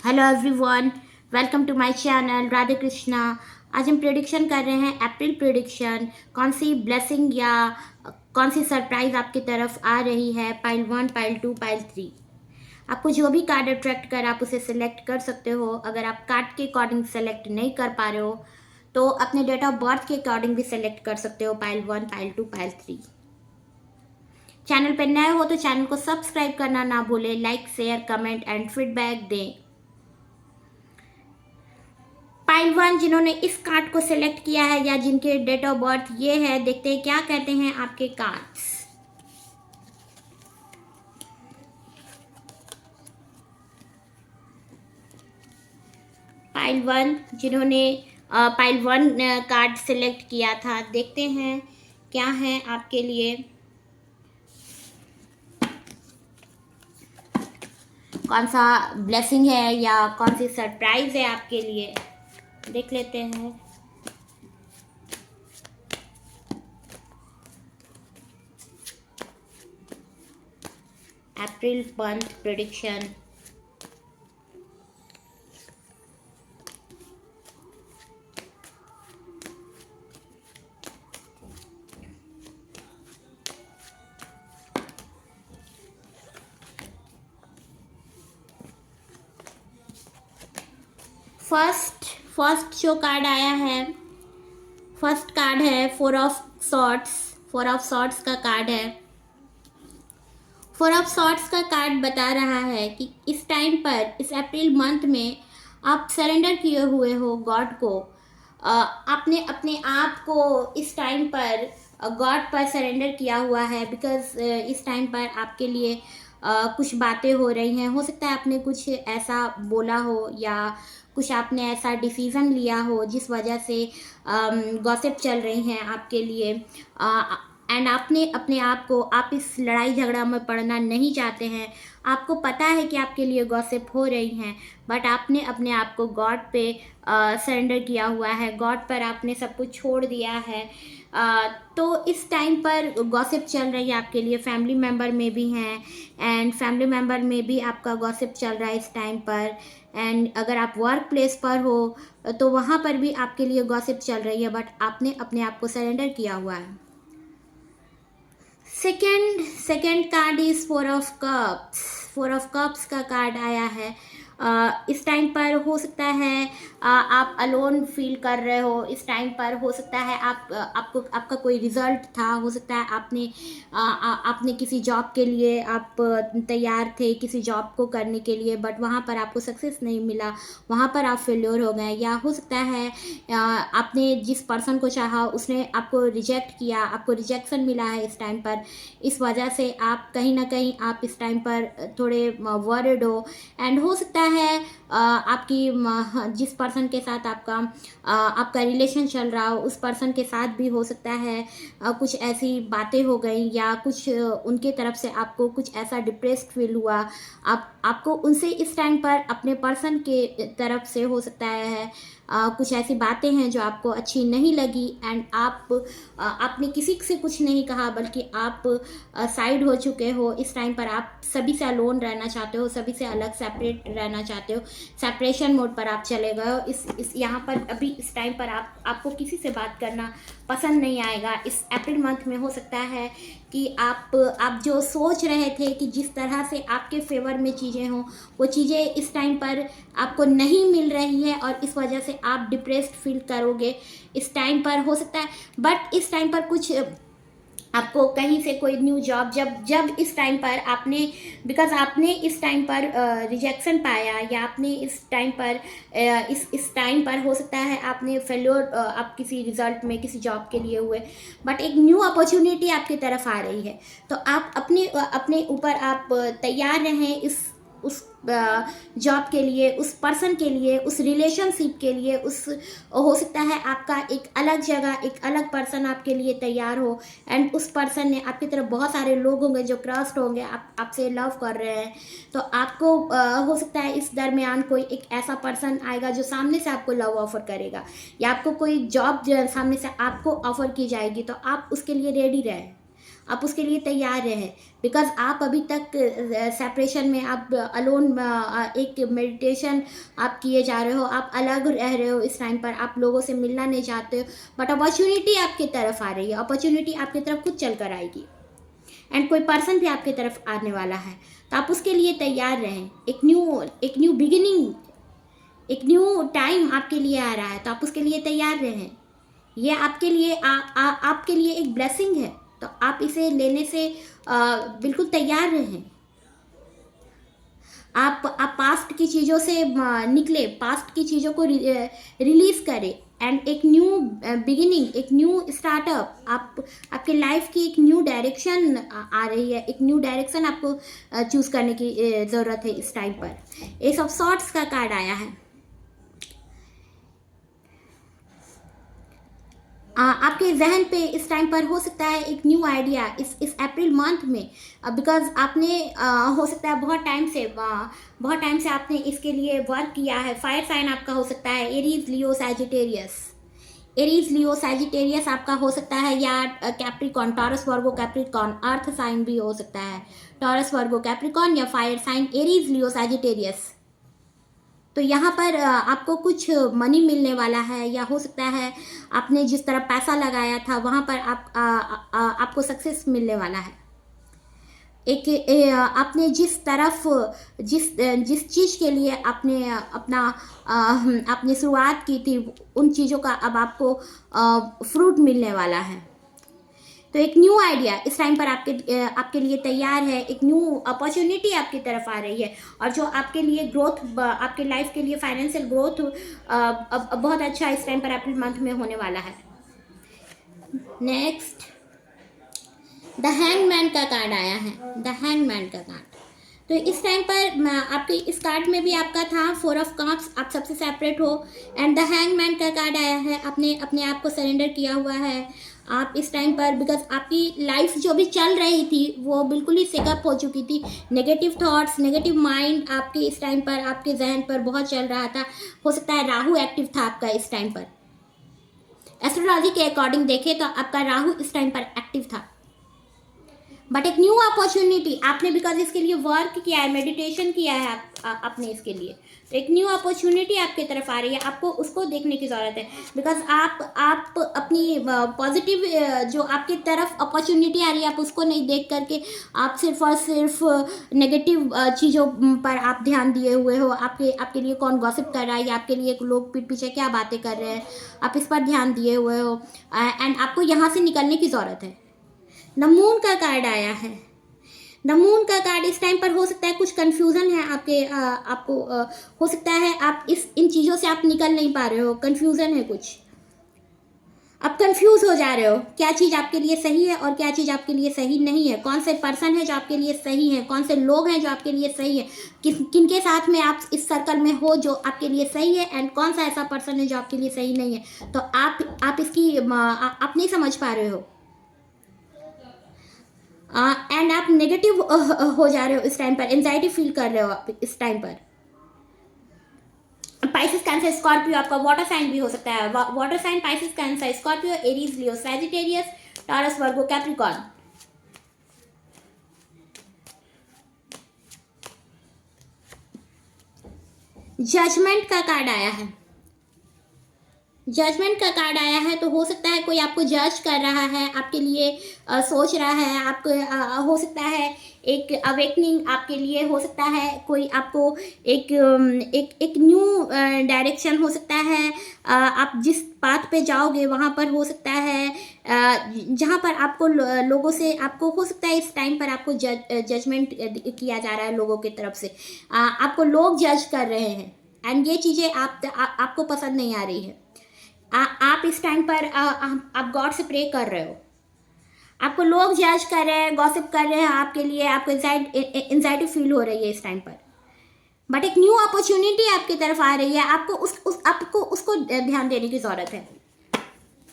Hello everyone, welcome to my channel Radhe Krishna. आज हम prediction कर रहे हैं, अप्रैल प्रेडिक्शन। कौन सी ब्लेसिंग या कौन सी सरप्राइज आपकी तरफ आ रही है, पाइल 1, पाइल 2, पाइल 3। आपको जो भी कार्ड अट्रैक्ट कर आप उसे सिलेक्ट कर सकते हो। अगर आप कार्ड के अकॉर्डिंग सेलेक्ट नहीं कर पा रहे हो तो अपने डेट ऑफ बर्थ के अकॉर्डिंग भी सेलेक्ट कर सकते हो, पाइल 1, पाइल 2, पाइल 3। चैनल पर नए हो तो चैनल को सब्सक्राइब करना ना भूलें, like share comment and feedback दें। पाइल 1 जिन्होंने इस कार्ड को सिलेक्ट किया है या जिनके डेट ऑफ बर्थ ये है, देखते हैं क्या कहते हैं आपके कार्ड्स। पाइल 1 जिन्होंने पाइल 1 कार्ड सिलेक्ट किया था, देखते हैं क्या है आपके लिए, कौन सा ब्लेसिंग है या कौन सी सरप्राइज है आपके लिए। देख लेते हैं। April month prediction. फर्स्ट जो कार्ड आया है, फर्स्ट कार्ड है four of swords. Four of swords का कार्ड है। फोर ऑफ सॉर्ड्स का कार्ड बता रहा है कि इस टाइम पर, इस अप्रैल मंथ में आप सरेंडर किए हुए हो गॉड को। आपने अपने आप को इस टाइम पर गॉड पर सरेंडर किया हुआ है, बिकॉज इस टाइम पर आपके लिए कुछ बातें हो रही हैं। हो सकता है आपने कुछ ऐसा बोला हो या कुछ आपने ऐसा डिसीज़न लिया हो जिस वजह से गॉसिप चल रही हैं आपके लिए। एंड आपने अपने आप को, आप इस लड़ाई झगड़ा में पड़ना नहीं चाहते हैं। आपको पता है कि आपके लिए गॉसिप हो रही हैं, बट आपने अपने आप को गॉड पे सरेंडर किया हुआ है। गॉड पर आपने सब कुछ छोड़ दिया है। तो इस टाइम पर गॉसिप चल रही है आपके लिए। फैमिली मेम्बर में भी हैं एंड फैमिली मेम्बर में भी आपका गॉसिप चल रहा है इस टाइम पर। एंड अगर आप वर्क प्लेस पर हो तो वहाँ पर भी आपके लिए गॉसिप चल रही है, बट आपने अपने आप को सरेंडर किया हुआ है। Second card is four of cups. Four of cups का कार्ड आया है। इस टाइम पर हो सकता है आप अलोन फील कर रहे हो। इस टाइम पर हो सकता है आपका कोई रिजल्ट था। हो सकता है आपने किसी जॉब के लिए आप तैयार थे, किसी जॉब को करने के लिए, बट वहाँ पर आपको सक्सेस नहीं मिला। वहाँ पर आप फेल्योर हो गए। या हो सकता है आपने जिस पर्सन को चाहा उसने आपको रिजेक्ट किया, आपको रिजेक्शन मिला है इस टाइम पर। इस वजह से आप कहीं ना कहीं आप इस टाइम पर थोड़े वर्ड हो। एंड हो सकता है आपकी जिस पर्सन के साथ आपका रिलेशन चल रहा हो, उस पर्सन के साथ भी हो सकता है कुछ ऐसी बातें हो गई या कुछ उनके तरफ से आपको कुछ ऐसा डिप्रेस्ड फील हुआ। आपको उनसे इस टाइम पर अपने पर्सन के तरफ से हो सकता है कुछ ऐसी बातें हैं जो आपको अच्छी नहीं लगी। एंड आपने किसी से कुछ नहीं कहा, बल्कि आप साइड हो चुके हो। इस टाइम पर आप सभी से अलोन रहना चाहते हो, सभी से अलग सेपरेट रहना चाहते हो। सेपरेशन मोड पर आप चले गए हो। इस यहाँ पर अभी इस टाइम पर आपको किसी से बात करना पसंद नहीं आएगा। इस अप्रैल मंथ में हो सकता है कि आप जो सोच रहे थे कि जिस तरह से आपके फेवर में चीज़ें हों, वो चीज़ें इस टाइम पर आपको नहीं मिल रही है और इस वजह से आप डिप्रेस्ड फील करोगे इस टाइम पर। हो सकता है बट इस टाइम पर कुछ आपको कहीं से कोई न्यू जॉब, जब इस टाइम पर आपने, बिकॉज आपने इस टाइम पर रिजेक्शन पाया या आपने इस टाइम पर इस टाइम पर हो सकता है आपने फेल्योर आप किसी रिजल्ट में किसी जॉब के लिए हुए, बट एक न्यू अपॉर्चुनिटी आपकी तरफ आ रही है। तो आप अपने ऊपर आप तैयार रहें उस जॉब के लिए, उस पर्सन के लिए, उस रिलेशनशिप के लिए। हो सकता है आपका एक अलग जगह, एक अलग पर्सन आपके लिए तैयार हो। एंड उस पर्सन ने, आपकी तरफ बहुत सारे लोग होंगे जो क्रस्ट होंगे, आपसे लव कर रहे हैं। तो आपको हो सकता है इस दरमियान कोई एक ऐसा पर्सन आएगा जो सामने से आपको लव ऑफर करेगा, या आपको कोई जॉब सामने से आपको ऑफर की जाएगी, तो आप उसके लिए रेडी रहें। आप उसके लिए तैयार रहें, बिकॉज आप अभी तक सेपरेशन में, आप अलोन, एक मेडिटेशन आप किए जा रहे हो, आप अलग रह रहे हो इस टाइम पर, आप लोगों से मिलना नहीं चाहते हो, बट अपॉर्चुनिटी आपकी तरफ आ रही है, अपॉर्चुनिटी आपकी तरफ खुद चल कर आएगी, एंड कोई पर्सन भी आपकी तरफ आने वाला है, तो आप उसके लिए तैयार रहें। एक न्यू बिगिनिंग, एक न्यू टाइम आपके लिए आ रहा है, तो आप उसके लिए तैयार रहें। ये आपके लिए आपके लिए एक ब्लेसिंग है, तो आप इसे लेने से बिल्कुल तैयार रहें। आप पास्ट की चीज़ों से निकले, पास्ट की चीज़ों को रिलीज करें, एंड एक न्यू बिगिनिंग, एक न्यू स्टार्टअप, आपके लाइफ की एक न्यू डायरेक्शन आ रही है, एक न्यू डायरेक्शन आपको चूज़ करने की ज़रूरत है इस टाइम पर। एस ऑफ सॉर्ट्स का कार्ड आया है। आपके जहन पे इस टाइम पर हो सकता है एक न्यू आइडिया इस अप्रैल मंथ में, बिकॉज आपने हो सकता है बहुत टाइम से आपने इसके लिए वर्क किया है। फायर साइन आपका हो सकता है Aries, Leo, Sagittarius. Aries, Leo, Sagittarius आपका हो सकता है, या कैप्रिकॉन, टॉरस, वर्गो, कैप्रिकॉन। अर्थ साइन भी हो सकता है, टॉरस, वर्गो, कैप्रिकॉन, या fire sign Aries, Leo, Sagittarius. तो यहाँ पर आपको कुछ मनी मिलने वाला है, या हो सकता है आपने जिस तरह पैसा लगाया था वहाँ पर आपको सक्सेस मिलने वाला है। आपने जिस चीज़ के लिए आपने शुरुआत की थी, उन चीज़ों का अब आपको फ्रूट मिलने वाला है। तो एक न्यू आइडिया इस टाइम पर आपके लिए तैयार है, एक न्यू अपॉर्चुनिटी आपकी तरफ आ रही है, और जो आपके लिए ग्रोथ, आपके लाइफ के लिए फाइनेंशियल ग्रोथ बहुत अच्छा इस टाइम पर अप्रैल मंथ में होने वाला है। नेक्स्ट, द हैंगमैन का कार्ड आया है, द हैंगमैन का कार्ड। तो इस टाइम पर आपके इस कार्ड में भी आपका था 4 ऑफ कप्स, आप सबसे सेपरेट हो, एंड द हैंगमैन का कार्ड आया है। आपने अपने आप को सरेंडर किया हुआ है आप इस टाइम पर, बिकॉज आपकी लाइफ जो भी चल रही थी वो बिल्कुल ही सेकअप हो चुकी थी। नेगेटिव थॉट्स, नेगेटिव माइंड आपके इस टाइम पर, आपके जहन पर बहुत चल रहा था। हो सकता है राहु एक्टिव था आपका इस टाइम पर। एस्ट्रोलॉजी के अकॉर्डिंग देखें तो आपका राहु इस टाइम पर एक्टिव था, बट एक न्यू अपॉर्चुनिटी आपने, बिकॉज इसके लिए वर्क किया है, मेडिटेशन किया है आपने इसके लिए, तो एक न्यू अपॉर्चुनिटी आपकी तरफ आ रही है। आपको उसको देखने की ज़रूरत है, बिकॉज आप अपनी पॉजिटिव जो आपकी तरफ अपॉर्चुनिटी आ रही है, आप उसको नहीं देख करके आप सिर्फ और सिर्फ नेगेटिव चीज़ों पर आप ध्यान दिए हुए हो। आपके लिए कौन गॉसिप कर रहा है, या आपके लिए लोग पीठ पीछे क्या बातें कर रहे हैं, आप इस पर ध्यान दिए हुए हो, एंड आपको यहाँ से निकलने की ज़रूरत है। द मून का कार्ड आया है। द मून का कार्ड इस टाइम पर हो सकता है कुछ कंफ्यूजन है आपको हो सकता है आप इन चीज़ों से आप निकल नहीं पा रहे हो, कंफ्यूजन है कुछ, आप कंफ्यूज हो जा रहे हो क्या चीज़ आपके लिए सही है और क्या चीज़ आपके लिए सही नहीं है, कौन से पर्सन है जो आपके लिए सही है, कौन से लोग हैं जो आपके लिए सही है, किनके साथ में आप इस सर्कल में हो जो आपके लिए सही है, एंड कौन सा ऐसा पर्सन है जो आपके लिए सही नहीं है। तो आप इसकी आप नहीं समझ पा रहे हो, एंड आप नेगेटिव हो जा रहे हो इस टाइम पर, एंजाइटी फील कर रहे हो आप इस टाइम पर। पाइसेस, कैंसर, स्कॉर्पियो, आपका वाटर साइन भी हो सकता है। Water sign, Pisces, Cancer, Scorpio, Aries, Leo, Sagittarius, Taurus, Virgo, Capricorn. Judgement का कार्ड आया है। जजमेंट का कार्ड आया है, तो हो सकता है कोई आपको जज कर रहा है, आपके लिए सोच रहा है, आपको हो सकता है एक अवेकनिंग आपके लिए हो सकता है, कोई आपको एक न्यू डायरेक्शन हो सकता है, आप जिस पाथ पे जाओगे वहाँ पर हो सकता है जहाँ पर आपको लोगों से आपको हो सकता है इस टाइम पर आपको जजमेंट किया जा रहा है लोगों की तरफ से, आपको लोग जज कर रहे हैं, एंड ये चीज़ें आपको पसंद नहीं आ रही है। आप इस टाइम पर आप गॉड से प्रे कर रहे हो, आपको लोग जज कर रहे हैं, गॉसिप कर रहे हैं आपके लिए, आपको एंजाइटी फील हो रही है इस टाइम पर, बट एक न्यू अपॉर्चुनिटी आपकी तरफ आ रही है। आपको उसको ध्यान देने की ज़रूरत है,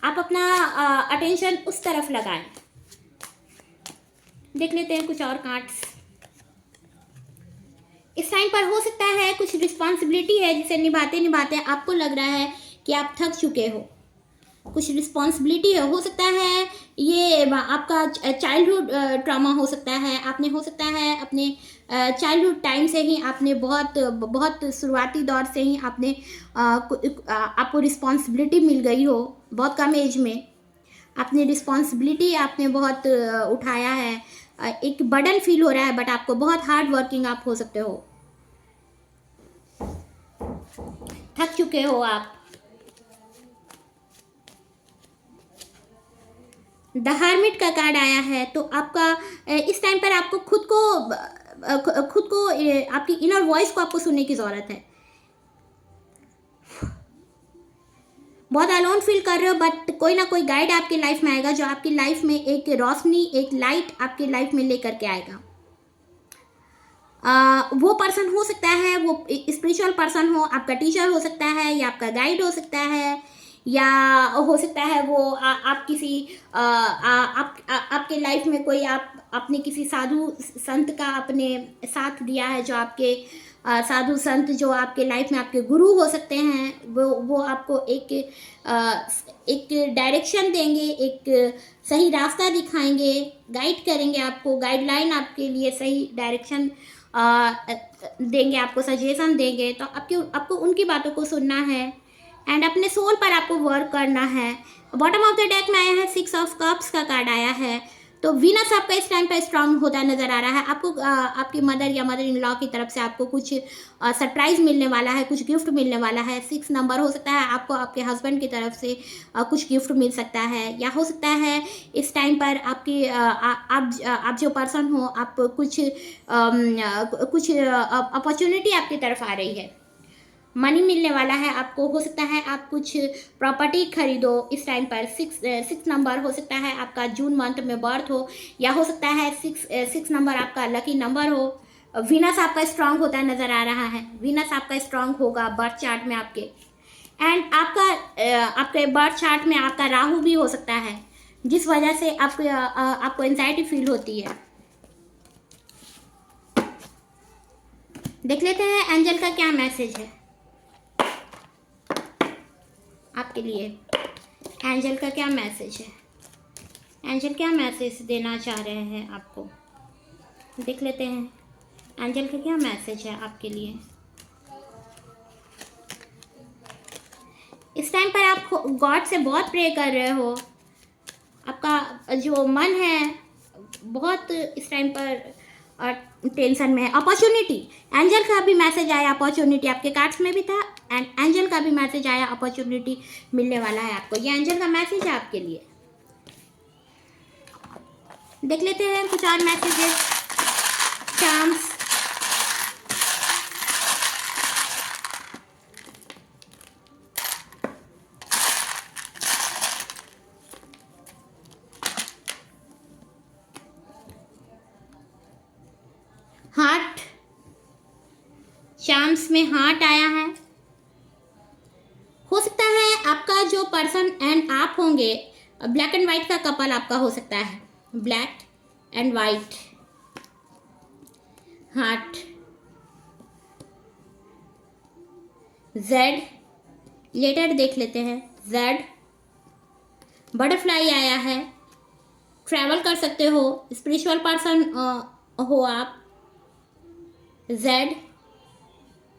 आप अपना अटेंशन उस तरफ लगाएं। देख लेते हैं कुछ और कार्ड्स। इस टाइम पर हो सकता है कुछ रिस्पॉन्सिबिलिटी है जिसे निभाते निभाते आपको लग रहा है कि आप थक चुके हो, कुछ रिस्पॉन्सिबिलिटी हो सकता है, ये आपका चाइल्डहुड ट्रॉमा हो सकता है। आपने हो सकता है अपने चाइल्डहुड टाइम से ही आपने बहुत बहुत शुरुआती दौर से ही आपने आपको रिस्पॉन्सिबिलिटी मिल गई हो, बहुत कम एज में अपनी रिस्पॉन्सिबिलिटी आपने बहुत उठाया है। एक बर्डन फील हो रहा है, बट आपको बहुत हार्ड वर्किंग आप हो सकते हो, थक चुके हो आप। द हर्मिट का कार्ड आया है, तो आपका इस टाइम पर आपको खुद को आपकी इनर वॉइस को आपको सुनने की ज़रूरत है। बहुत अलोन फील कर रहे हो, बट कोई ना कोई गाइड आपकी लाइफ में आएगा जो आपकी लाइफ में एक रोशनी, एक लाइट आपकी लाइफ में लेकर के आएगा। वो पर्सन हो सकता है, वो स्पिरिचुअल पर्सन हो, आपका टीचर हो सकता है, या आपका गाइड हो सकता है, या हो सकता है वो आप किसी आपके लाइफ में कोई आपने किसी साधु संत का अपने साथ दिया है, जो आपके साधु संत जो आपके लाइफ में आपके गुरु हो सकते हैं। वो आपको एक डायरेक्शन देंगे, एक सही रास्ता दिखाएंगे, गाइड करेंगे आपको, गाइडलाइन आपके लिए सही डायरेक्शन देंगे, आपको सजेशन देंगे। तो आपको उनकी बातों को सुनना है एंड अपने सोल पर आपको वर्क करना है। बॉटम ऑफ द डेक में आया है 6 ऑफ कप्स का कार्ड आया है, तो वीनस आपका इस टाइम पर स्ट्रांग होता नजर आ रहा है। आपको आपकी मदर या मदर इन लॉ की तरफ से आपको कुछ सरप्राइज मिलने वाला है, कुछ गिफ्ट मिलने वाला है। 6 नंबर हो सकता है आपको आपके हस्बैंड की तरफ से कुछ गिफ्ट मिल सकता है, या हो सकता है इस टाइम पर आपकी आप जो पर्सन हो, आप कुछ अपॉर्चुनिटी आपकी तरफ आ रही है, मनी मिलने वाला है आपको। हो सकता है आप कुछ प्रॉपर्टी खरीदो इस टाइम पर। 6 नंबर हो सकता है आपका जून मंथ में बर्थ हो, या हो सकता है 6 नंबर आपका लकी नंबर हो। वीनस आपका स्ट्रांग होता नजर आ रहा है, वीनस आपका स्ट्रांग होगा बर्थ चार्ट में आपके। एंड आपके बर्थ चार्ट में आपका राहु भी हो सकता है, जिस वजह से आपको एंजाइटी फील होती है। देख लेते हैं एंजल का क्या मैसेज है आपके लिए। एंजल का क्या मैसेज है, एंजल क्या मैसेज देना चाह रहे हैं आपको, देख लेते हैं एंजल का क्या मैसेज है आपके लिए। इस टाइम पर आप गॉड से बहुत प्रे कर रहे हो, आपका जो मन है बहुत इस टाइम पर टेंशन में है। अपॉर्चुनिटी, एंजल का भी मैसेज आया, अपॉर्चुनिटी आपके कार्ड्स में भी था, एंड एंजल का भी मैसेज आया, अपॉर्चुनिटी मिलने वाला है आपको। ये एंजल का मैसेज है आपके लिए। देख लेते हैं कुछ और मैसेजेस, चार्म्स। हार्ट, चार्म्स में हार्ट आया है। हो सकता है आपका जो पर्सन एंड आप होंगे, ब्लैक एंड वाइट का कपल आपका हो सकता है, black and white. Heart, Z letter देख लेते हैं, जेड। बटरफ्लाई आया है, ट्रैवल कर सकते हो, स्पिरिचुअल पर्सन हो आप। जेड,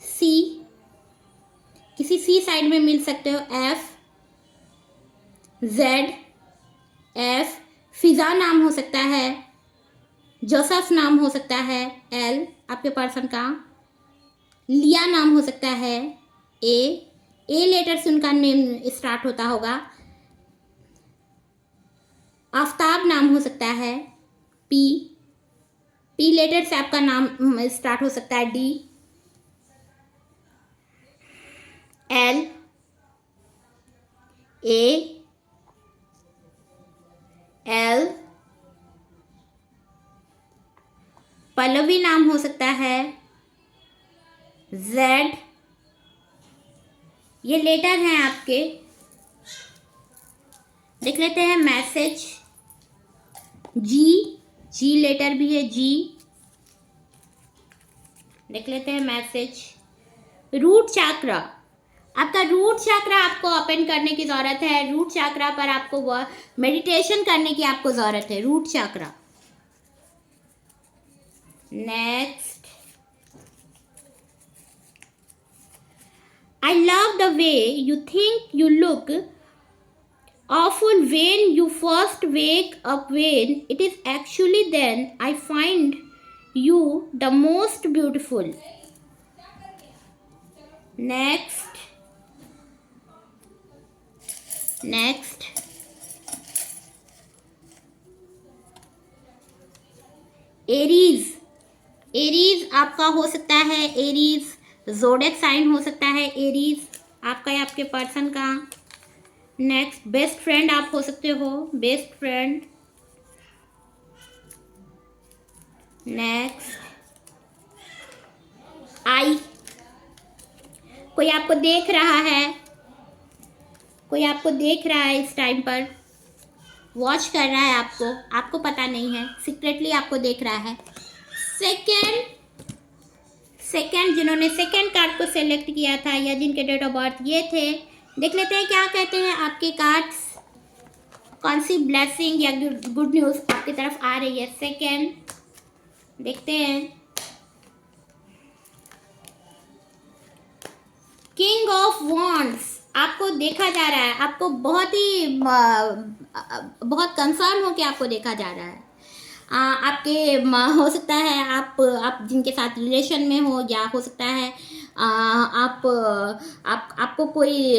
सी, किसी सी साइड में मिल सकते हो। एफ, जेड, एफ, फिजा नाम हो सकता है, जोसेफ नाम हो सकता है। एल आपके पर्सन का, लिया नाम हो सकता है। ए लेटर से उनका नेम स्टार्ट होता होगा। आफ्ताब नाम हो सकता है। पी लेटर से आपका नाम स्टार्ट हो सकता है। डी, एल, ए, एल, पल्लवी नाम हो सकता है। जेड, ये लेटर हैं आपके। देख लेते हैं मैसेज। जी लेटर भी है, जी। देख लेते हैं मैसेज। रूट चाक्रा, आपका रूट चक्र आपको ओपन करने की ज़रूरत है। रूट चक्र पर आपको वह मेडिटेशन करने की आपको ज़रूरत है, रूट चक्र। Next, I love the way you think you look awful when you first wake up, when it is actually then I find you the most beautiful. Next, Aries. Aries आपका हो सकता है, एरीज ज़ोडिएक साइन हो सकता है, Aries आपका या आपके पर्सन का। नेक्स्ट, बेस्ट फ्रेंड आप हो सकते हो, बेस्ट फ्रेंड। नेक्स्ट, आई, कोई आपको देख रहा है, कोई आपको देख रहा है इस टाइम पर, वॉच कर रहा है आपको, आपको पता नहीं है, सीक्रेटली आपको देख रहा है। सेकंड जिन्होंने सेकंड कार्ड को सेलेक्ट किया था या जिनके डेट ऑफ बर्थ ये थे, देख लेते हैं क्या कहते हैं आपके कार्ड्स। कौन सी ब्लेसिंग या गुड न्यूज़ आपकी तरफ आ रही है। सेकंड, देखते हैं। किंग ऑफ वॉन्ड्स आपको देखा जा रहा है, आपको बहुत कंसर्न हो के आपको देखा जा रहा है। आपके हो सकता है आप जिनके साथ रिलेशन में हो, या हो सकता है आपको कोई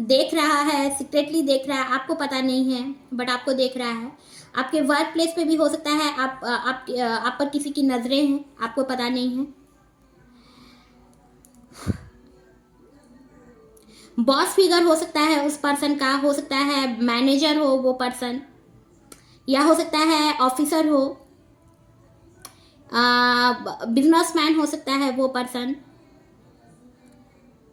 देख रहा है, सीक्रेटली देख रहा है, आपको पता नहीं है बट आपको देख रहा है। आपके वर्क प्लेस पे भी हो सकता है आप पर किसी की नज़रें हैं, आपको पता नहीं है। बॉस फिगर हो सकता है उस पर्सन का, हो सकता है मैनेजर हो वो पर्सन, या हो सकता है ऑफिसर हो, बिजनेसमैन हो सकता है वो person.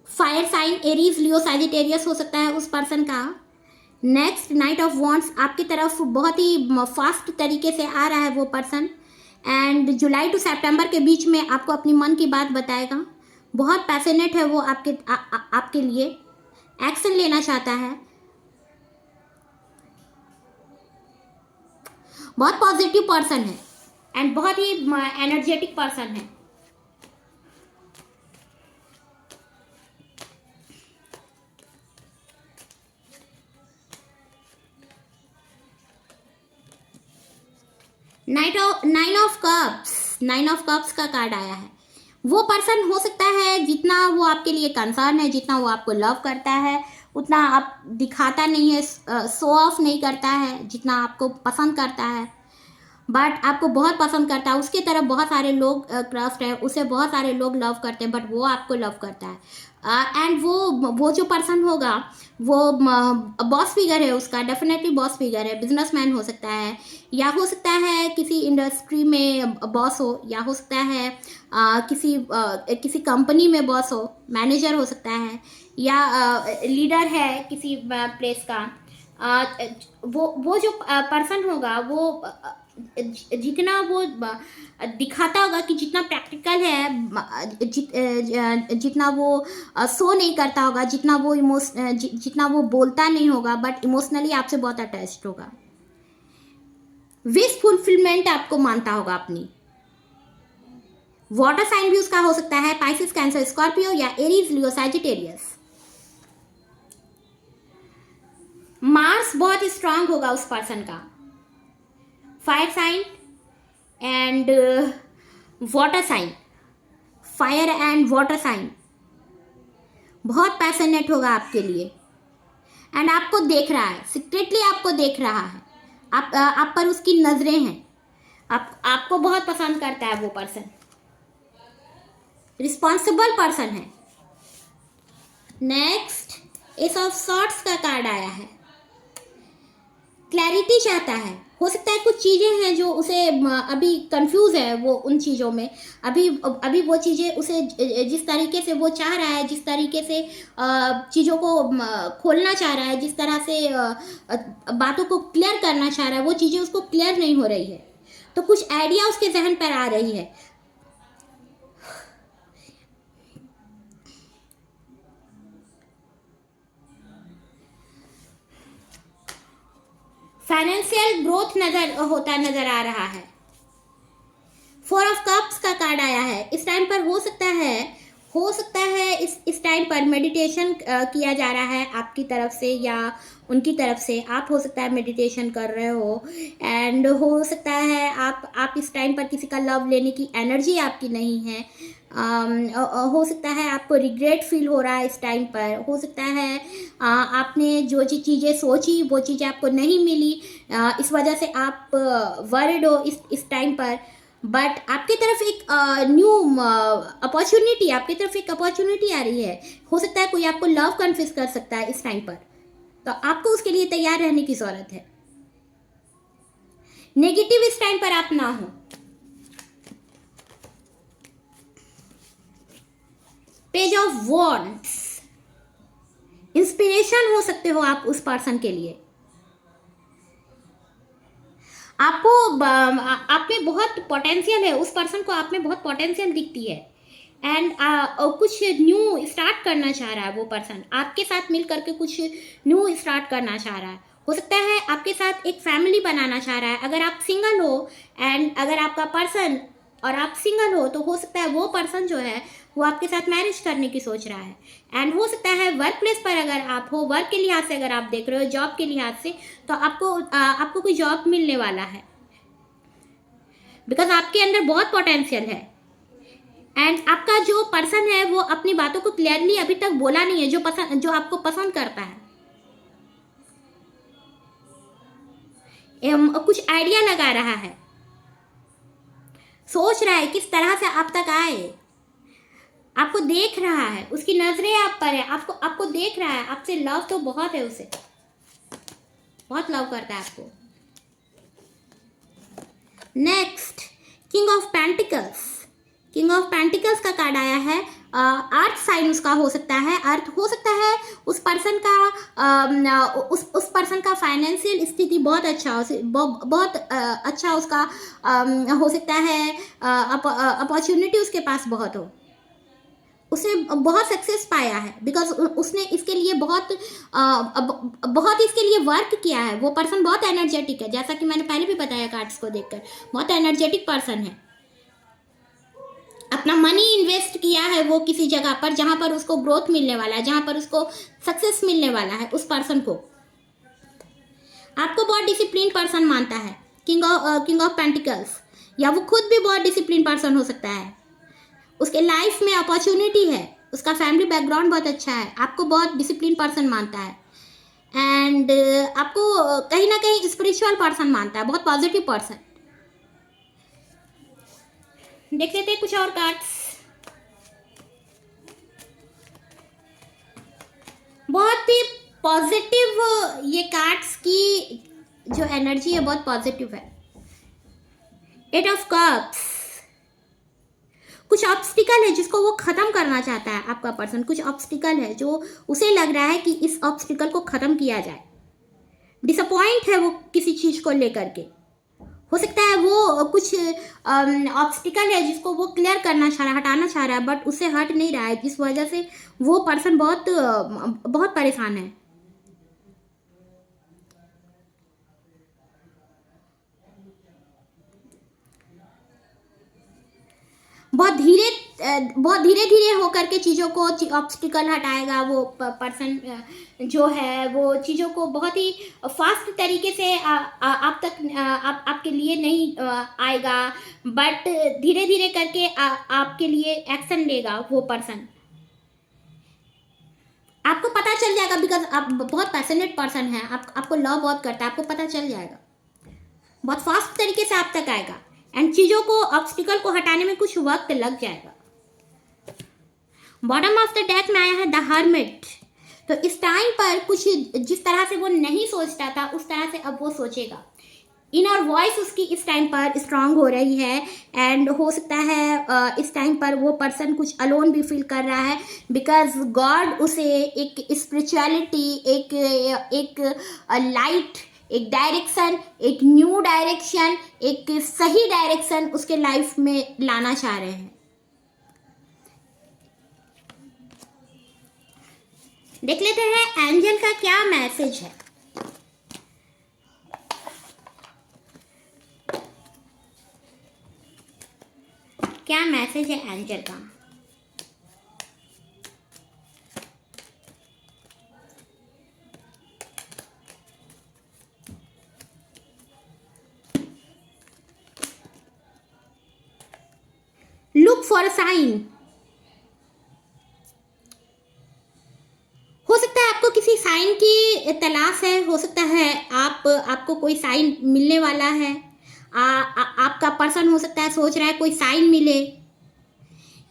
Fire sign Aries, Leo, Sagittarius हो सकता है उस पर्सन का। नेक्स्ट, नाइट ऑफ वॉन्ड्स आपकी तरफ बहुत ही फास्ट तरीके से आ रहा है वो पर्सन, एंड जुलाई टू सितंबर के बीच में आपको अपनी मन की बात बताएगा। बहुत पैशनेट है वो आपके लिए, एक्शन लेना चाहता है, बहुत पॉजिटिव पर्सन है एंड बहुत ही एनर्जेटिक पर्सन है। नाइन ऑफ कप्स का कार्ड आया है। वो पर्सन हो सकता है जितना वो आपके लिए कंसर्न है, जितना वो आपको लव करता है, उतना आप दिखाता नहीं है, शो ऑफ नहीं करता है जितना आपको पसंद करता है, बट आपको बहुत पसंद करता है। उसके तरफ बहुत सारे लोग क्रस्ट है, उसे बहुत सारे लोग लव करते हैं, बट वो आपको लव करता है। एंड वो जो पर्सन होगा वो बॉस फिगर है उसका, डेफिनेटली बॉस फिगर है, बिजनेसमैन हो सकता है, या हो सकता है किसी इंडस्ट्री में बॉस हो, या हो सकता है किसी कंपनी में बॉस हो, मैनेजर हो सकता है, या लीडर है किसी प्लेस का। वो जो पर्सन होगा वो जितना वो दिखाता होगा कि जितना प्रैक्टिकल है, जितना वो शो नहीं करता होगा, जितना वो बोलता नहीं होगा, बट इमोशनली आपसे बहुत अटैच्ड होगा। विश फुलफिलमेंट आपको मानता होगा अपनी। वाटर साइन भी उसका हो सकता है, पाइसिस, कैंसर, स्कॉर्पियो, या एरीज, लियो, सैजिटेरियस। मार्स बहुत स्ट्रांग होगा उस पर्सन का। Fire sign and water sign, fire and water sign, बहुत पैशनेट होगा आपके लिए, एंड आपको देख रहा है, सीक्रेटली आपको देख रहा है, आप पर उसकी नजरें हैं, आपको बहुत पसंद करता है वो पर्सन, रिस्पॉन्सिबल पर्सन है। नेक्स्ट, एस ऑफ सॉर्ड्स का कार्ड आया है। क्लैरिटी चाहता है, हो सकता है कुछ चीज़ें हैं जो उसे अभी कंफ्यूज है, वो उन चीज़ों में अभी वो चीज़ें उसे जिस तरीके से वो चाह रहा है, जिस तरीके से चीज़ों को खोलना चाह रहा है, जिस तरह से बातों को क्लियर करना चाह रहा है, वो चीज़ें उसको क्लियर नहीं हो रही है, तो कुछ आइडिया उसके जहन पर आ रही है। फाइनेंशियल ग्रोथ नजर आ रहा है। 4 ऑफ कप्स का कार्ड आया है। इस टाइम पर हो सकता है इस टाइम पर मेडिटेशन किया जा रहा है आपकी तरफ से या उनकी तरफ से। आप हो सकता है मेडिटेशन कर रहे हो, एंड हो सकता है आप इस टाइम पर किसी का लव लेने की एनर्जी आपकी नहीं है। हो सकता है आपको रिग्रेट फील हो रहा है इस टाइम पर। हो सकता है आपने जो चीज़ें सोची वो चीज़ें आपको नहीं मिली, इस वजह से आप वर्ड हो इस टाइम पर। बट आपकी तरफ एक न्यू अपॉर्चुनिटी आ रही है। हो सकता है कोई आपको लव कन्फेस कर सकता है इस टाइम पर, तो आपको उसके लिए तैयार रहने की जरूरत है। नेगेटिव इस टाइम पर आप ना हो। पेज ऑफ वॉन्ड्स, इंस्पिरेशन हो सकते हो आप उस पर्सन के लिए। आपको आप में बहुत पोटेंशियल है, उस पर्सन को आप में बहुत पोटेंशियल दिखती है, एंड कुछ न्यू स्टार्ट करना चाह रहा है वो पर्सन। आपके साथ मिल करके कुछ न्यू स्टार्ट करना चाह रहा है। हो सकता है आपके साथ एक फैमिली बनाना चाह रहा है। अगर आप सिंगल हो एंड अगर आपका पर्सन और आप सिंगल हो, तो हो सकता है वो पर्सन जो है वो आपके साथ मैरिज करने की सोच रहा है। एंड हो सकता है वर्क प्लेस पर अगर आप हो, वर्क के लिहाज से अगर आप देख रहे हो, जॉब के लिहाज से, तो आपको कोई जॉब मिलने वाला है, बिकॉज आपके अंदर बहुत पोटेंशियल है। एंड आपका जो पर्सन है वो अपनी बातों को क्लियरली अभी तक बोला नहीं है, जो आपको पसंद करता है। कुछ आइडिया लगा रहा है, सोच रहा है किस तरह से आप तक आए, आपको देख रहा है, उसकी नजरें आप पर है, आपको देख रहा है, आपसे लव तो बहुत है, उसे बहुत लव करता है आपको। नेक्स्ट, किंग ऑफ पेंटिकल्स का कार्ड आया है। अर्थ साइन उसका हो सकता है, अर्थ हो सकता है उस पर्सन का उस पर्सन का फाइनेंशियल स्थिति बहुत अच्छा बहुत अच्छा उसका हो सकता है। अपॉर्चुनिटी उसके पास बहुत हो, उसने बहुत सक्सेस पाया है, बिकॉज उसने इसके लिए बहुत इसके लिए वर्क किया है। वो पर्सन बहुत एनर्जेटिक है, जैसा कि मैंने पहले भी बताया कार्ड्स को देखकर, बहुत एनर्जेटिक पर्सन है। अपना मनी इन्वेस्ट किया है वो किसी जगह पर जहां पर उसको ग्रोथ मिलने वाला है, जहां पर उसको सक्सेस मिलने वाला है। उस पर्सन को आपको बहुत डिसिप्लिन पर्सन मानता है, किंग ऑफ पेंटिकल्स, या वो खुद भी बहुत डिसिप्लिन पर्सन हो सकता है। उसके लाइफ में अपॉर्चुनिटी है, उसका फैमिली बैकग्राउंड बहुत अच्छा है, आपको बहुत डिसिप्लिन पर्सन मानता है, एंड आपको कहीं ना कहीं स्पिरिचुअल पर्सन मानता है, बहुत पॉजिटिव पर्सन। देख लेते हैं कुछ और कार्ड्स। बहुत ही पॉजिटिव ये कार्ड्स की जो एनर्जी है बहुत पॉजिटिव है। 8 ऑफ कप्स, कुछ ऑब्स्टिकल है जिसको वो खत्म करना चाहता है आपका पर्सन। कुछ ऑब्स्टिकल है जो उसे लग रहा है कि इस ऑब्स्टिकल को खत्म किया जाए। डिसअपॉइंट है वो किसी चीज को लेकर के। हो सकता है वो कुछ ऑब्स्टिकल है जिसको वो क्लियर करना चाह रहा है, हटाना चाह रहा है, बट उससे हट नहीं रहा है, जिस वजह से वो पर्सन बहुत परेशान है। बहुत धीरे धीरे होकर के चीज़ों को ऑब्स्टिकल हटाएगा वो पर्सन जो है। वो चीज़ों को बहुत ही फास्ट तरीके से आप तक आपके लिए नहीं आएगा, बट धीरे धीरे करके आपके लिए एक्शन लेगा वो पर्सन। आपको पता चल जाएगा, बिकॉज आप बहुत पैशनेट पर्सन हैं, आपको लव बहुत करता है, आपको पता चल जाएगा, बहुत फास्ट तरीके से आप तक आएगा, एंड चीज़ों को ऑब्स्टिकल को हटाने में कुछ वक्त लग जाएगा। बॉटम ऑफ द डेक में आया है द हर्मिट। तो इस टाइम पर कुछ जिस तरह से वो नहीं सोचता था उस तरह से अब वो सोचेगा। इनर वॉइस उसकी इस टाइम पर स्ट्रांग हो रही है, एंड हो सकता है इस टाइम पर वो पर्सन कुछ अलोन भी फील कर रहा है, बिकॉज गॉड उसे एक स्पिरिचुअलिटी, एक लाइट, एक डायरेक्शन, एक न्यू डायरेक्शन, एक सही डायरेक्शन उसके लाइफ में लाना चाह रहे हैं। देख लेते हैं एंजल का क्या मैसेज है। मैसेज है एंजल का। Look for a sign. हो सकता है आपको किसी साइन की तलाश है, हो सकता है आपको कोई साइन मिलने वाला है। आपका पर्सन हो सकता है सोच रहा है कोई साइन मिले,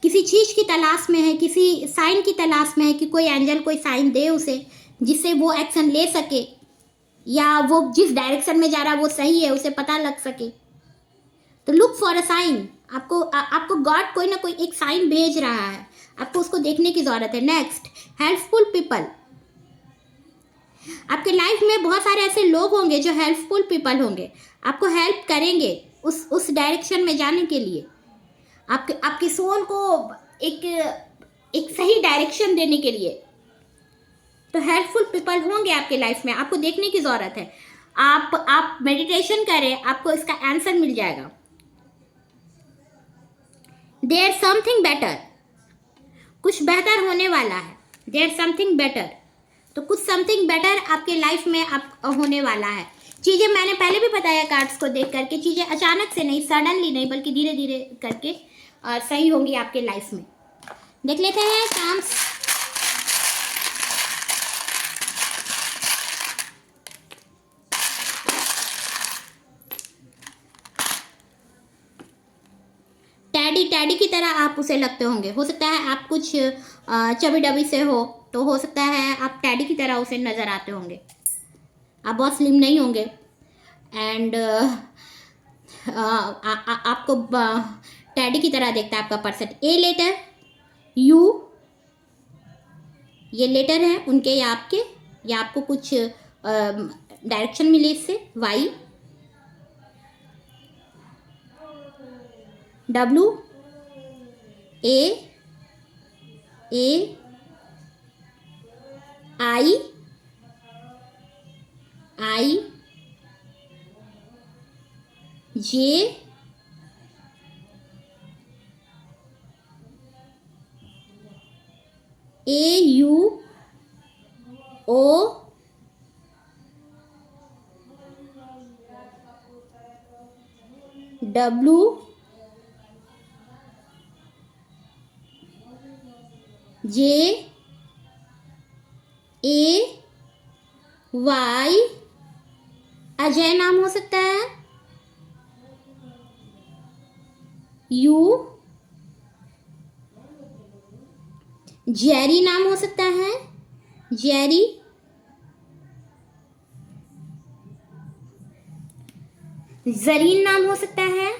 किसी चीज़ की तलाश में है, किसी साइन की तलाश में है कि कोई एंजल कोई साइन दे उसे, जिससे वो एक्शन ले सके, या वो जिस डायरेक्शन में जा रहा है वो सही है, उसे पता लग सके। तो लुक फॉर अ साइन। आपको गॉड कोई ना कोई एक साइन भेज रहा है, आपको उसको देखने की जरूरत है। Next, helpful people. आपके लाइफ में बहुत सारे ऐसे लोग होंगे जो हेल्पफुल पीपल होंगे, आपको हेल्प करेंगे उस डायरेक्शन में जाने के लिए, आपकी सोल को एक सही डायरेक्शन देने के लिए। तो हेल्पफुल पीपल होंगे आपके लाइफ में, आपको देखने की जरूरत है। आप मेडिटेशन करें, आपको इसका आंसर मिल जाएगा। देयर समथिंग बेटर, कुछ बेहतर होने वाला है। देयर समथिंग बेटर, तो कुछ समथिंग बेटर आपके लाइफ में आप होने वाला है। चीज़ें मैंने पहले भी बताया कार्ड्स को देख करके, चीज़ें अचानक से नहीं, सडनली नहीं, बल्कि धीरे धीरे करके सही होंगी आपके लाइफ में। देख लेते हैं चांस। टैडी की तरह आप उसे लगते होंगे। हो सकता है आप कुछ चबी डबी से हो, तो हो सकता है आप टैडी की तरह उसे नज़र आते होंगे। आप बहुत स्लिम नहीं होंगे, एंड आपको टैडी की तरह देखता है आपका पर्सन। ए लेटर, यू, ये लेटर है उनके या आपके, या आपको कुछ डायरेक्शन मिले इससे। Y, W, A, I, J, A, U, O, W, J, A, Y. Ajay नाम हो सकता है। यू, जेरी नाम हो सकता है। जेरी, जरीन नाम हो सकता है।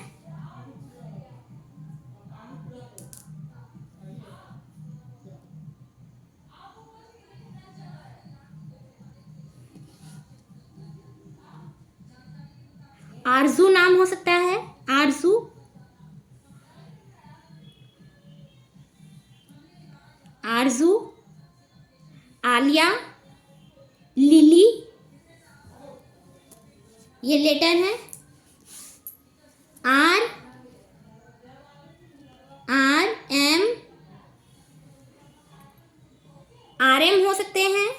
आरजू नाम हो सकता है। आरजू, आरजू, आलिया, लिली, ये लेटर है। आर, एम, RM हो सकते हैं,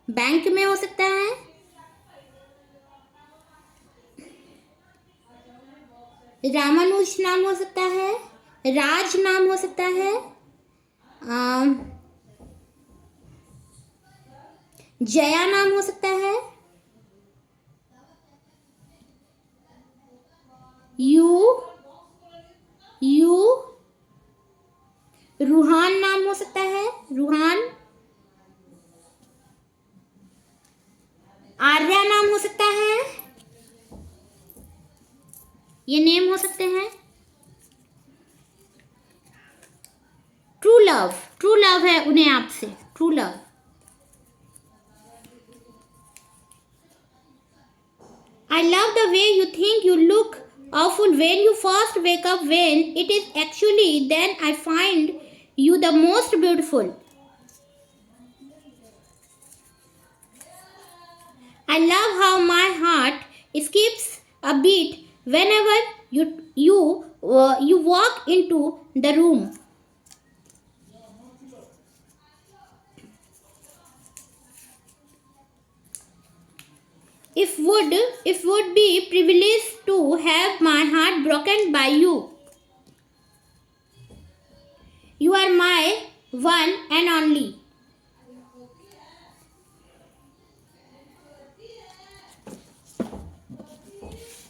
बैंक में हो सकता है। रामानुज नाम हो सकता है। राज नाम हो सकता है। जया नाम हो सकता है। यू, रूहान नाम हो सकता है। रूहान, आर्या नाम हो सकता है। ये नेम हो सकते हैं। ट्रू लव है उन्हें आपसे, true love. I love the way you think you look awful when you first wake up, when it is actually then I find you the most beautiful. I love how my heart skips a beat whenever You walk into the room. If would be privileged to have my heart broken by you. You are my one and only.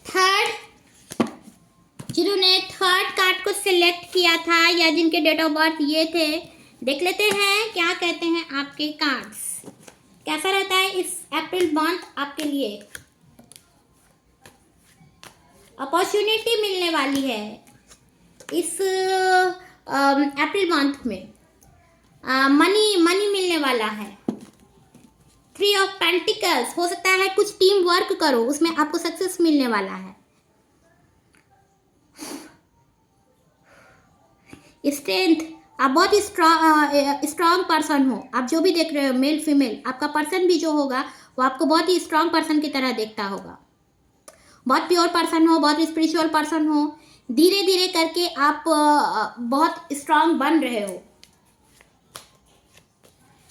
Third, जिन्होंने third card को select किया था या जिनके date of birth ये थे, देख लेते हैं क्या कहते हैं आपके कार्ड्स। कैसा रहता है इस अप्रैल मंथ आपके लिए। अपॉर्चुनिटी मिलने वाली है इस अप्रैल मंथ में। मनी मिलने वाला है। 3 ऑफ पेंटिकल्स, हो सकता है कुछ टीम वर्क करो, उसमें आपको सक्सेस मिलने वाला है। स्ट्रेंथ, आप बहुत ही स्ट्रांग पर्सन हो। आप जो भी देख रहे हो, मेल फीमेल, आपका पर्सन भी जो होगा वो आपको बहुत ही स्ट्रांग पर्सन की तरह देखता होगा। बहुत प्योर पर्सन हो, बहुत स्पिरिचुअल पर्सन हो। धीरे धीरे करके आप बहुत स्ट्रांग बन रहे हो।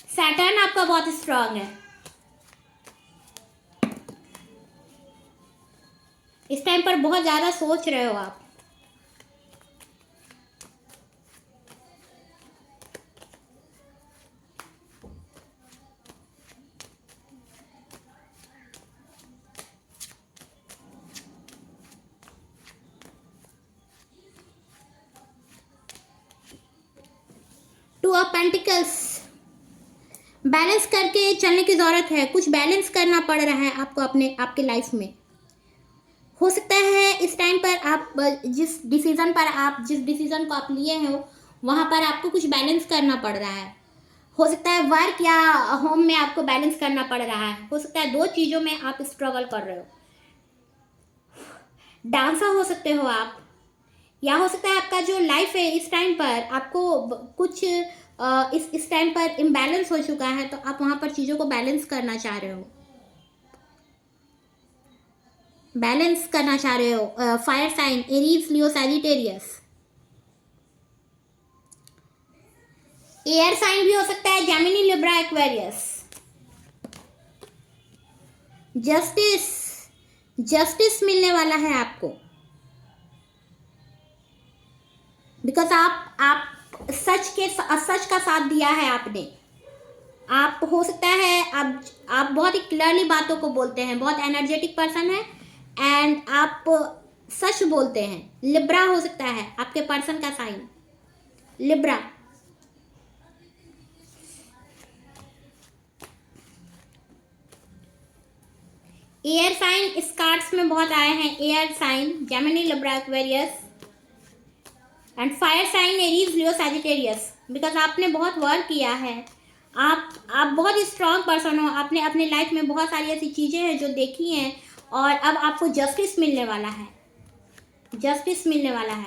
सैटर्न आपका बहुत स्ट्रांग है। इस टाइम पर बहुत ज़्यादा सोच रहे हो आप। टू ऑफ पेंटिकल्स, बैलेंस करके चलने की ज़रूरत है। कुछ बैलेंस करना पड़ रहा है आपको आपके लाइफ में। हो सकता है इस टाइम पर आप जिस डिसीज़न को आप लिए हो वहाँ पर आपको कुछ बैलेंस करना पड़ रहा है। हो सकता है वर्क या होम में आपको बैलेंस करना पड़ रहा है। हो सकता है 2 चीज़ों में आप स्ट्रगल कर रहे हो। डांसर हो सकते हो आप, या हो सकता है आपका जो लाइफ है इस टाइम पर आपको कुछ इस टाइम पर इम्बैलेंस हो चुका है, तो आप वहाँ पर चीज़ों को बैलेंस करना चाह रहे हो। Fire sign, Aries, Leo, Sagittarius. Air sign भी हो सकता है, जेमिनी, लिब्रा, एक्वेरियस। जस्टिस मिलने वाला है आपको, बिकॉज आप सच का साथ दिया है आपने। आप हो सकता है आप बहुत ही क्लियरली बातों को बोलते हैं, बहुत एनर्जेटिक पर्सन है एंड आप सच बोलते हैं। लिब्रा हो सकता है आपके पर्सन का साइन, लिब्रा। एयर साइन इस कार्ड्स में बहुत आए हैं। Air sign, Gemini, Libra, Aquarius and fire sign, Aries, Leo, Sagittarius. Because आपने बहुत वर्क किया है। आप बहुत ही स्ट्रांग पर्सन हो। आपने अपने लाइफ में बहुत सारी ऐसी चीज़ें हैं जो देखी हैं और अब आपको जस्टिस मिलने वाला है।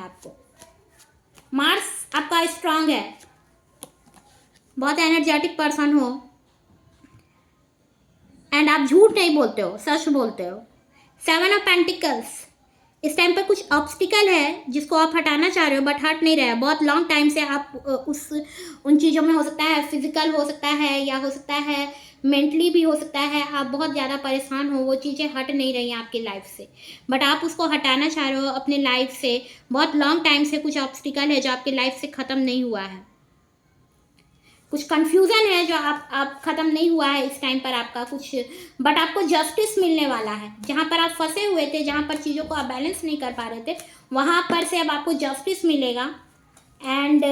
आपको। मार्स आपका स्ट्रांग है, बहुत एनर्जेटिक पर्सन हो एंड आप झूठ नहीं बोलते हो, सच बोलते हो। 7 ऑफ पेंटिकल्स, इस टाइम पर कुछ ऑब्स्टिकल है जिसको आप हटाना चाह रहे हो बट हट नहीं रहा है। बहुत लॉन्ग टाइम से आप उन चीज़ों में, हो सकता है फिजिकल हो सकता है या हो सकता है मेंटली भी हो सकता है, आप बहुत ज़्यादा परेशान हो। वो चीज़ें हट नहीं रही हैं आपकी लाइफ से, बट आप उसको हटाना चाह रहे हो अपने लाइफ से। बहुत लॉन्ग टाइम से कुछ ऑब्स्टिकल है जो आपकी लाइफ से ख़त्म नहीं हुआ है। कुछ कंफ्यूजन है जो आप ख़त्म नहीं हुआ है इस टाइम पर आपका कुछ, बट आपको जस्टिस मिलने वाला है। जहाँ पर आप फंसे हुए थे, जहाँ पर चीज़ों को आप बैलेंस नहीं कर पा रहे थे, वहाँ पर से अब आपको जस्टिस मिलेगा एंड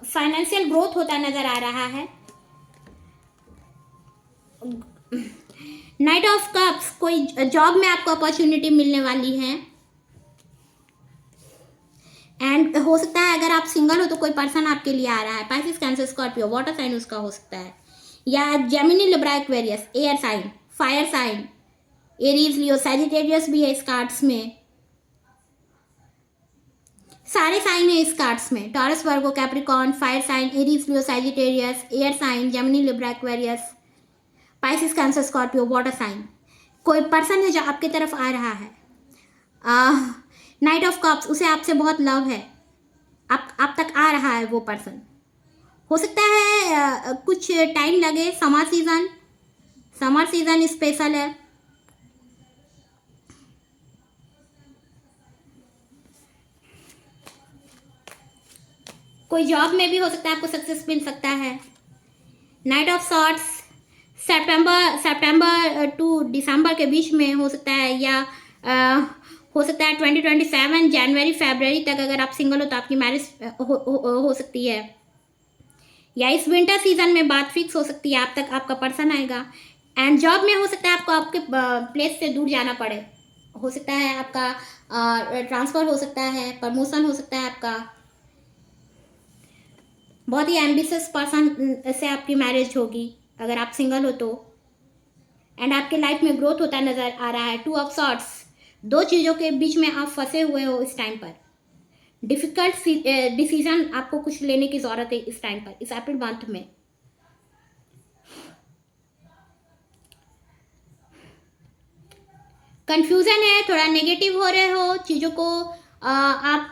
फाइनेंशियल ग्रोथ होता नज़र आ रहा है। नाइट ऑफ कप्स, कोई जॉब में आपको अपॉर्चुनिटी मिलने वाली है एंड हो सकता है अगर आप सिंगल हो तो कोई पर्सन आपके लिए आ रहा है। Pisces, Cancer, Scorpio, water sign उसका हो सकता है, या Gemini, Libra, Aquarius. Air sign, fire sign, Aries, Leo, Sagittarius भी है इस कार्ड्स में। सारे साइन है इस कार्ड्स में। Taurus, Virgo, Capricorn, fire sign, Aries, Leo, Sagittarius, air sign, Gemini, Libra, Aquarius, Pisces, Cancer, Scorpio, water sign. कोई person है जो आपकी तरफ आ रहा है। नाइट ऑफ कप्स, उसे आपसे बहुत लव है, आप तक आ रहा है वो पर्सन। हो सकता है कुछ टाइम लगे, समर सीजन स्पेशल है। कोई जॉब में भी हो सकता है आपको सक्सेस मिल सकता है। नाइट ऑफ सॉर्ट्स, सितंबर टू दिसंबर के बीच में हो सकता है, या हो सकता है 2027 जनवरी फरवरी तक। अगर आप सिंगल हो तो आपकी मैरिज हो सकती है, या इस विंटर सीजन में बात फिक्स हो सकती है, आप तक आपका पर्सन आएगा। एंड जॉब में हो सकता है आपको आपके प्लेस से दूर जाना पड़े, हो सकता है आपका ट्रांसफ़र हो सकता है, प्रमोशन हो सकता है आपका। बहुत ही एम्बिशियस पर्सन से आपकी मैरिज होगी अगर आप सिंगल हो तो। एंड आपके लाइफ में ग्रोथ होता नज़र आ रहा है। 2 ऑफ सॉर्ट्स, 2 चीज़ों के बीच में आप फंसे हुए हो इस टाइम पर। डिफ़िकल्ट डिसीजन आपको कुछ लेने की ज़रूरत है इस टाइम पर, इस अप्रैल मंथ में। कंफ्यूजन है, थोड़ा नेगेटिव हो रहे हो, चीज़ों को आप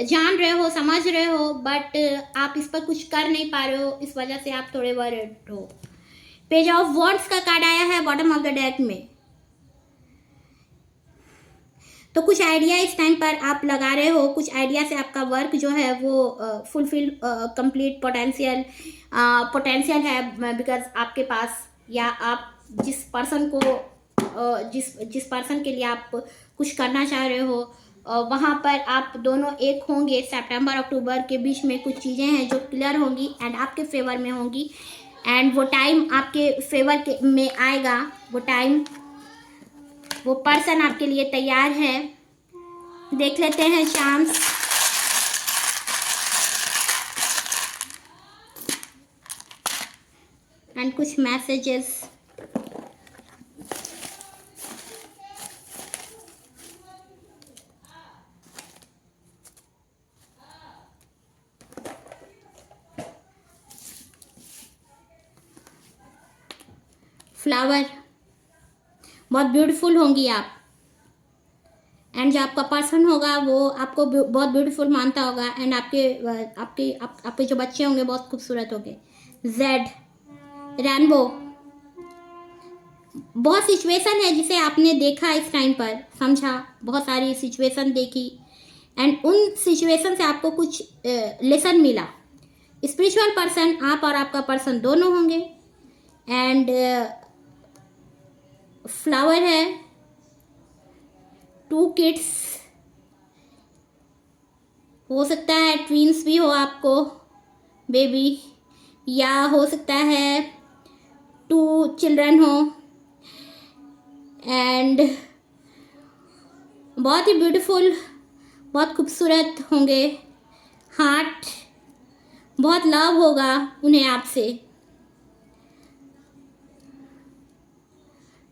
जान रहे हो, समझ रहे हो, बट आप इस पर कुछ कर नहीं पा रहे हो, इस वजह से आप थोड़े वरीड हो। पेज ऑफ वॉन्ड्स का कार्ड आया है बॉटम ऑफ द डेक में। तो कुछ आइडिया इस टाइम पर आप लगा रहे हो, कुछ आइडिया से आपका वर्क जो है वो फुलफिल कंप्लीट पोटेंशियल है, बिकॉज आपके पास, या आप जिस पर्सन को जिस पर्सन के लिए आप कुछ करना चाह रहे हो वहाँ पर आप दोनों एक होंगे। सितंबर अक्टूबर के बीच में कुछ चीज़ें हैं जो क्लियर होंगी एंड आपके फेवर में होंगी, एंड वो टाइम आपके फेवर में आएगा। वो टाइम, वो पर्सन आपके लिए तैयार है। देख लेते हैं चांस। एंड कुछ मैसेजेस। फ्लावर, बहुत ब्यूटीफुल होंगी आप, एंड जो आपका पर्सन होगा वो आपको बहुत ब्यूटीफुल मानता होगा, एंड आपके जो बच्चे होंगे बहुत खूबसूरत होंगे। जेड, रैनबो, बहुत सिचुएशन है जिसे आपने देखा इस टाइम पर, समझा, बहुत सारी सिचुएशन देखी, एंड उन सिचुएशन से आपको कुछ लेसन मिला। स्पिरिचुअल पर्सन, आप और आपका पर्सन दोनों होंगे। एंड फ्लावर है, 2 किड्स, हो सकता है ट्विंस भी हो आपको, बेबी, या हो सकता है 2 चिल्ड्रन हो। एंड बहुत ही ब्यूटीफुल, बहुत खूबसूरत होंगे। हार्ट, बहुत लव होगा उन्हें आपसे।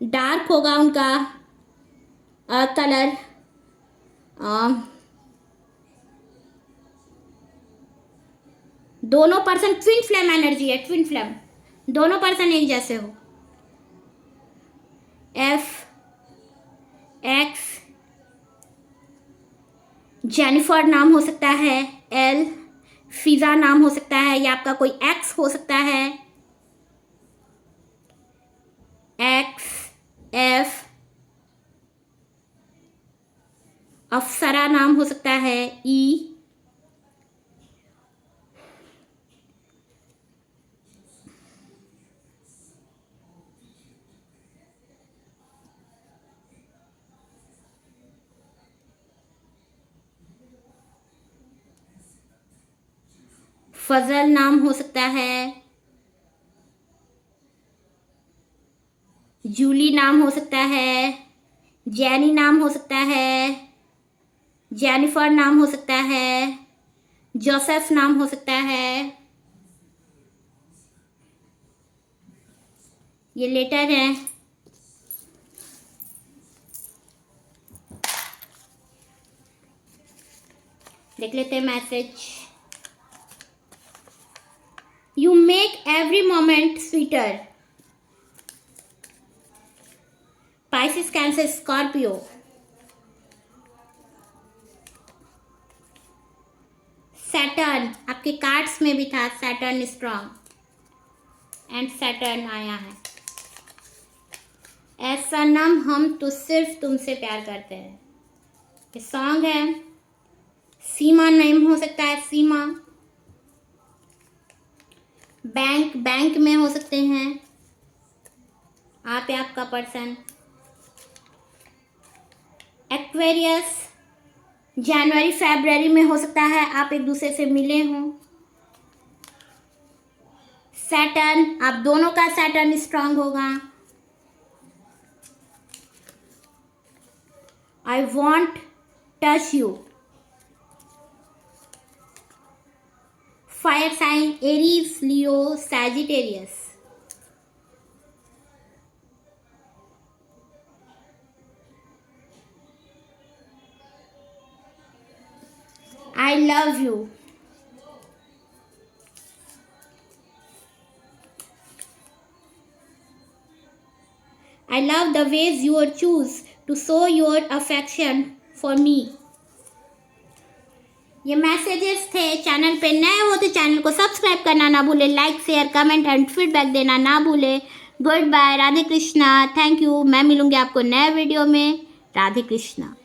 डार्क होगा उनका कलर। दोनों पर्सन ट्विन फ्लेम एनर्जी है, ट्विन फ्लेम, दोनों पर्सन एक जैसे हो। F, X, जेनिफर नाम हो सकता है। L, फिजा नाम हो सकता है, या आपका कोई X हो सकता है। X, F, अफसरा नाम हो सकता है। E, फजल नाम हो सकता है। जूली नाम हो सकता है। जैनी नाम हो सकता है। जेनिफर नाम हो सकता है। जोसेफ नाम हो सकता है। ये लेटर है। देख लेते हैं message. You make every moment sweeter. Pisces, Cancer, Scorpio. Saturn आपके कार्ड्स में भी था, सैटर्न स्ट्रॉन्ग एंड सैटर्न आया है। ऐ सनम हम तो सिर्फ तुमसे प्यार करते हैं, ये सॉन्ग है। सीमा नेम हो सकता है, सीमा। बैंक, बैंक में हो सकते हैं आप या आपका पर्सन। एक्वेरियस, जनवरी फरवरी में हो सकता है आप एक दूसरे से मिले हों। सैटर्न, आप दोनों का सैटर्न स्ट्रांग होगा। I want touch you, fire sign Aries, Leo, Sagittarius. I love you. I love the ways you choose to show your affection for me. ये मैसेजेस थे। चैनल पे नए हो तो चैनल को सब्सक्राइब करना ना भूले, like share comment and feedback देना ना भूले। Good bye, Radhe Krishna, thank you. मैं मिलूंगी आपको नए वीडियो में। राधे कृष्णा।